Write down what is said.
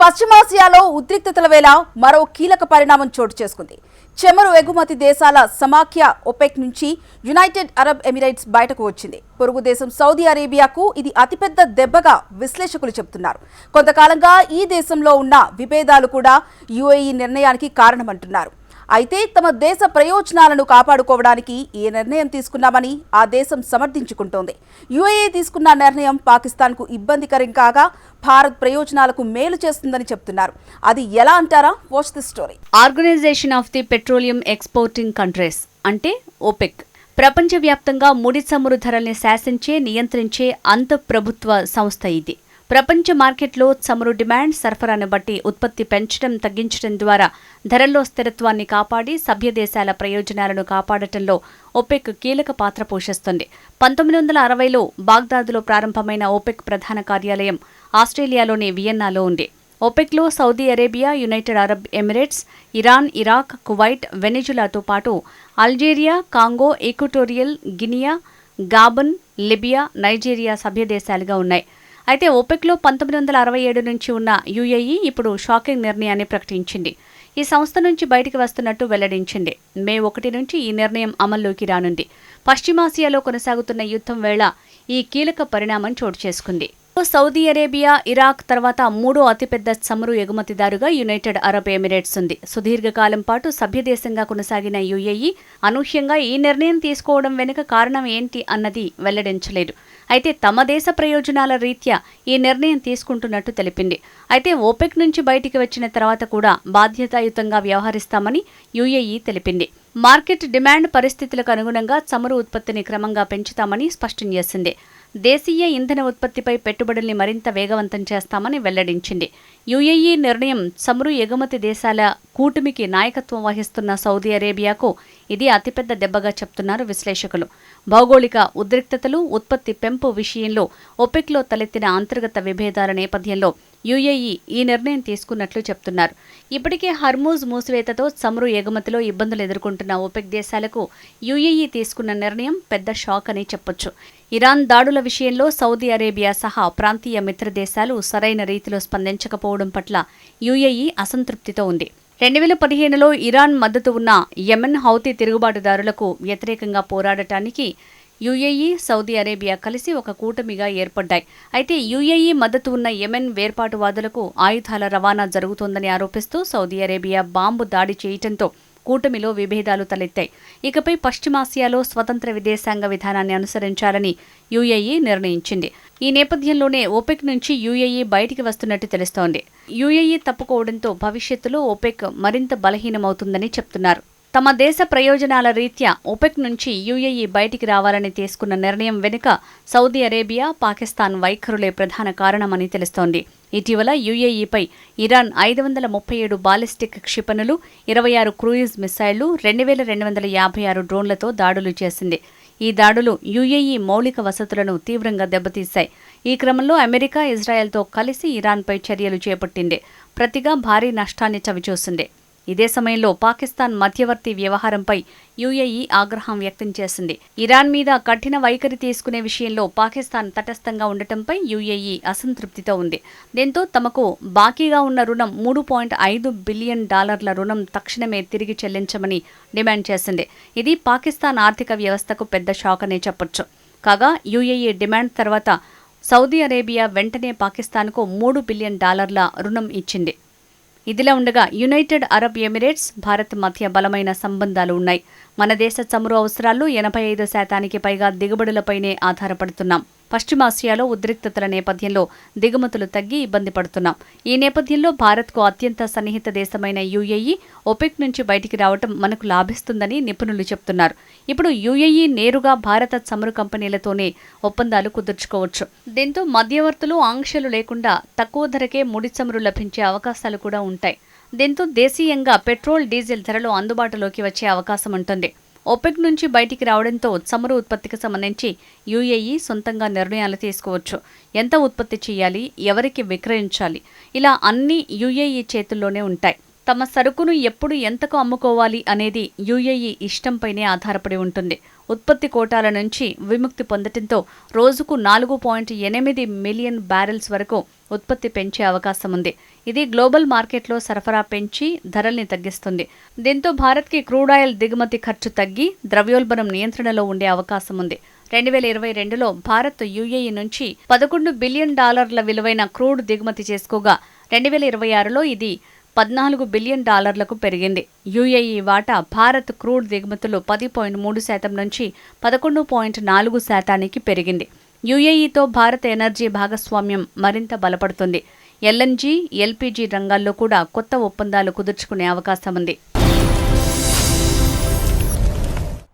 పశ్చిమాసియాలో ఉద్రిక్తతల వేళ మరో కీలక పరిణామం చోటు చేసుకుంది. చమురు ఎగుమతి దేశాల సమాఖ్య ఒపెక్ నుంచి యునైటెడ్ అరబ్ ఎమిరేట్స్ బయటకు వచ్చింది. పొరుగు దేశం సౌదీ అరేబియాకు ఇది అతిపెద్ద దెబ్బగా విశ్లేషకులు చెబుతున్నారు. కొంతకాలంగా ఈ దేశంలో ఉన్న విభేదాలు కూడా యుఏఈ నిర్ణయానికి కారణమంటున్నారు. అయితే తమ దేశ ప్రయోజనాలను కాపాడుకోవడానికి ఈ నిర్ణయం తీసుకున్నామని ఆ దేశం సమర్థించుకుంటోంది. యుఏఈ తీసుకున్న నిర్ణయం పాకిస్తాన్కు ఇబ్బందికరం కాగా భారత్ ప్రయోజనాలకు మేలు చేస్తుందని చెప్తున్నారు. అది ఎలా అంటారా? Watch the story. Organization of the petroleum exporting countries అంటే ఓపెక్ ప్రపంచవ్యాప్తంగా ముడి చమురు ధరల్ని శాసించే, నియంత్రించే అంతఃప్రభుత్వ సంస్థ ఇది. ప్రపంచ మార్కెట్లో చమురు డిమాండ్, సరఫరాను బట్టి ఉత్పత్తి పెంచడం, తగ్గించడం ద్వారా ధరల్లో స్థిరత్వాన్ని కాపాడి సభ్య దేశాల ప్రయోజనాలను కాపాడటంలో ఓపెక్ కీలక పాత్ర పోషిస్తుంది. 1960లో బాగ్దాద్లో ప్రారంభమైన ఓపెక్ ప్రధాన కార్యాలయం ఆస్ట్రేలియాలోని వియన్నాలో ఉంది. ఓపెక్లో Saudi Arabia, United Arab Emirates, Iran, Iraq, Kuwait, వెనిజులాతో పాటు Algeria, Congo, Equatorial Guinea, Gabon, Libya, Nigeria సభ్య దేశాలుగా ఉన్నాయి. అయితే ఓపెక్లో 1967 నుంచి ఉన్న యుఏఈ ఇప్పుడు షాకింగ్ నిర్ణయాన్ని ప్రకటించింది. ఈ సంస్థ నుంచి బయటికి వస్తున్నట్టు వెల్లడించింది. మే 1 నుంచి ఈ నిర్ణయం అమల్లోకి రానుంది. పశ్చిమాసియాలో కొనసాగుతున్న యుద్ధం వేళ ఈ కీలక పరిణామం చోటు చేసుకుంది. సౌదీ అరేబియా, ఇరాక్ తర్వాత మూడో అతిపెద్ద చమురు ఎగుమతిదారుగా యునైటెడ్ అరబ్ ఎమిరేట్స్ ఉంది. సుదీర్ఘకాలం పాటు సభ్యదేశంగా కొనసాగిన యుఏఈ అనూహ్యంగా ఈ నిర్ణయం తీసుకోవడం వెనుక కారణం ఏంటి అన్నది వెల్లడించలేదు. అయితే తమ దేశ ప్రయోజనాల రీత్యా ఈ నిర్ణయం తీసుకుంటున్నట్టు తెలిపింది. అయితే ఓపెక్ నుంచి బయటికి వచ్చిన తర్వాత కూడా బాధ్యతాయుతంగా వ్యవహరిస్తామని యుఏఈ తెలిపింది. మార్కెట్ డిమాండ్ పరిస్థితులకు అనుగుణంగా చమురు ఉత్పత్తిని క్రమంగా పెంచుతామని స్పష్టం చేసింది. దేశీయ ఇంధన ఉత్పత్తిపై పెట్టుబడుల్ని మరింత వేగవంతం చేస్తామని వెల్లడించింది. యుఏఈ నిర్ణయం చమురు ఎగుమతి దేశాల కూటమికి నాయకత్వం వహిస్తున్న సౌదీ అరేబియాకు ఇది అతిపెద్ద దెబ్బగా చెప్తున్నారు విశ్లేషకులు. భౌగోళిక ఉద్రిక్తతలు, ఉత్పత్తి పెంపు విషయంలో ఒపెక్లో తలెత్తిన అంతర్గత విభేదాల నేపథ్యంలో యుఏఈ ఈ నిర్ణయం తీసుకున్నట్లు చెప్తున్నారు. ఇప్పటికే హర్మూజ్ మూసివేతతో చమురు ఎగుమతిలో ఇబ్బందులు ఎదుర్కొంటున్న ఒపెక్ దేశాలకు యుఏఈ తీసుకున్న నిర్ణయం పెద్ద షాక్ అని చెప్పొచ్చు. ఇరాన్ దాడుల విషయంలో సౌదీ అరేబియా సహా ప్రాంతీయ మిత్ర దేశాలు సరైన రీతిలో స్పందించకపోవడం పట్ల యుఏఈ అసంతృప్తితో ఉంది. 2015లో ఇరాన్ మద్దతు ఉన్న యెమెన్ హౌతీ తిరుగుబాటుదారులకు వ్యతిరేకంగా పోరాడటానికి యుఏఈ, సౌదీ అరేబియా కలిసి ఒక కూటమిగా ఏర్పడ్డాయి. అయితే యుఏఈ మద్దతు ఉన్న యెమెన్ వేర్పాటువాదులకు ఆయుధాల రవాణా జరుగుతోందని ఆరోపిస్తూ సౌదీ అరేబియా బాంబు దాడి చేయటంతో కూటమిలో విభేదాలు తలెత్తాయి. ఇకపై పశ్చిమాసియాలో స్వతంత్ర విదేశాంగ విధానాన్ని అనుసరించాలని యుఏఈ నిర్ణయించింది. ఈ నేపథ్యంలోనే ఓపెక్ నుంచి యుఏఈ బయటికి వస్తున్నట్టు తెలుస్తోంది. యుఏఈ తప్పుకోవడంతో భవిష్యత్తులో ఓపెక్ మరింత బలహీనమవుతుందని చెప్తున్నారు. తమ దేశ ప్రయోజనాల రీత్యా ఓపెక్ నుంచి యుఏఈ బయటికి రావాలని తీసుకున్న నిర్ణయం వెనుక సౌదీ అరేబియా, పాకిస్తాన్ వైఖరులే ప్రధాన కారణమని తెలుస్తోంది. ఇటీవల యుఏఈపై ఇరాన్ 537 బాలిస్టిక్ క్షిపణులు, 26 క్రూయిజ్ మిసైళ్లు, 2256 డ్రోన్లతో దాడులు చేసింది. ఈ దాడులు యుఏఈ మౌలిక వసతులను తీవ్రంగా దెబ్బతీశాయి. ఈ క్రమంలో అమెరికా, ఇజ్రాయెల్తో కలిసి ఇరాన్పై చర్యలు చేపట్టింది. ప్రతిగా భారీ నష్టాన్ని చవిచూసింది. ఇదే సమయంలో పాకిస్తాన్ మధ్యవర్తి వ్యవహారంపై యుఏఈ ఆగ్రహం వ్యక్తం చేసింది. ఇరాన్ మీద కఠిన వైఖరి తీసుకునే విషయంలో పాకిస్తాన్ తటస్థంగా ఉండటంపై యుఏఈ అసంతృప్తితో ఉంది. దీంతో తమకు బాకీగా ఉన్న రుణం $3.5 బిలియన్ రుణం తక్షణమే తిరిగి చెల్లించమని డిమాండ్ చేసింది. ఇది పాకిస్తాన్ ఆర్థిక వ్యవస్థకు పెద్ద షాక్ అనే చెప్పొచ్చు. కాగా యుఏఈ డిమాండ్ తర్వాత సౌదీ అరేబియా వెంటనే పాకిస్తాన్కు $3 బిలియన్ రుణం ఇచ్చింది. ఇదిలా ఉండగా యునైటెడ్ అరబ్ ఎమిరేట్స్, భారత్ మధ్య బలమైన సంబంధాలు ఉన్నాయి. మన దేశ చమురు అవసరాల్లో 85% పైగా దిగుబడులపైనే ఆధారపడుతున్నాం. పశ్చిమాసియాలో ఉద్రిక్తతల నేపథ్యంలో దిగుమతులు తగ్గి ఇబ్బంది పడుతున్నాం. ఈ నేపథ్యంలో భారత్కు అత్యంత సన్నిహిత దేశమైన యుఏఈ ఒపెక్ నుంచి బయటికి రావడం మనకు లాభిస్తుందని నిపుణులు చెప్తున్నారు. ఇప్పుడు యుఏఈ నేరుగా భారత చమురు కంపెనీలతోనే ఒప్పందాలు కుదుర్చుకోవచ్చు. దీంతో మధ్యవర్తులు, ఆంక్షలు లేకుండా తక్కువ ధరకే ముడి చమురు లభించే అవకాశాలు కూడా ఉంటాయి. దీంతో దేశీయంగా పెట్రోల్, డీజిల్ ధరలు అందుబాటులోకి వచ్చే అవకాశం ఉంటుంది. ఓపెక్ నుంచి బయటికి రావడంతో చమురు ఉత్పత్తికి సంబంధించి యుఏఈ సొంతంగా నిర్ణయాలు తీసుకోవచ్చు. ఎంత ఉత్పత్తి చేయాలి, ఎవరికి విక్రయించాలి, ఇలా అన్నీ యుఏఈ చేతుల్లోనే ఉంటాయి. తమ సరుకును ఎప్పుడు ఎంతకు అమ్ముకోవాలి అనేది యుఏఈ ఇష్టంపైనే ఆధారపడి ఉంటుంది. ఉత్పత్తి కోటాల నుంచి విముక్తి పొందటంతో రోజుకు 4.8 మిలియన్ బ్యారెల్స్ వరకు ఉత్పత్తి పెంచే అవకాశం ఉంది. ఇది గ్లోబల్ మార్కెట్లో సరఫరా పెంచి ధరల్ని తగ్గిస్తుంది. దీంతో భారత్కి క్రూడ్ ఆయిల్ దిగుమతి ఖర్చు తగ్గి ద్రవ్యోల్బణం నియంత్రణలో ఉండే అవకాశం ఉంది. 2022లో భారత్ యుఏఈ నుంచి $11 బిలియన్ విలువైన క్రూడ్ దిగుమతి చేసుకోగా 2026లో ఇది $14 బిలియన్ పెరిగింది. యుఏఈ వాటా భారత్ క్రూడ్ దిగుమతులు 10.3% నుంచి 11.4% పెరిగింది. యుఏఈతో భారత్ ఎనర్జీ భాగస్వామ్యం మరింత బలపడుతుంది. ఎల్ఎన్జీ, ఎల్పీజీ రంగాల్లో కూడా కొత్త ఒప్పందాలు కుదుర్చుకునే అవకాశం ఉంది.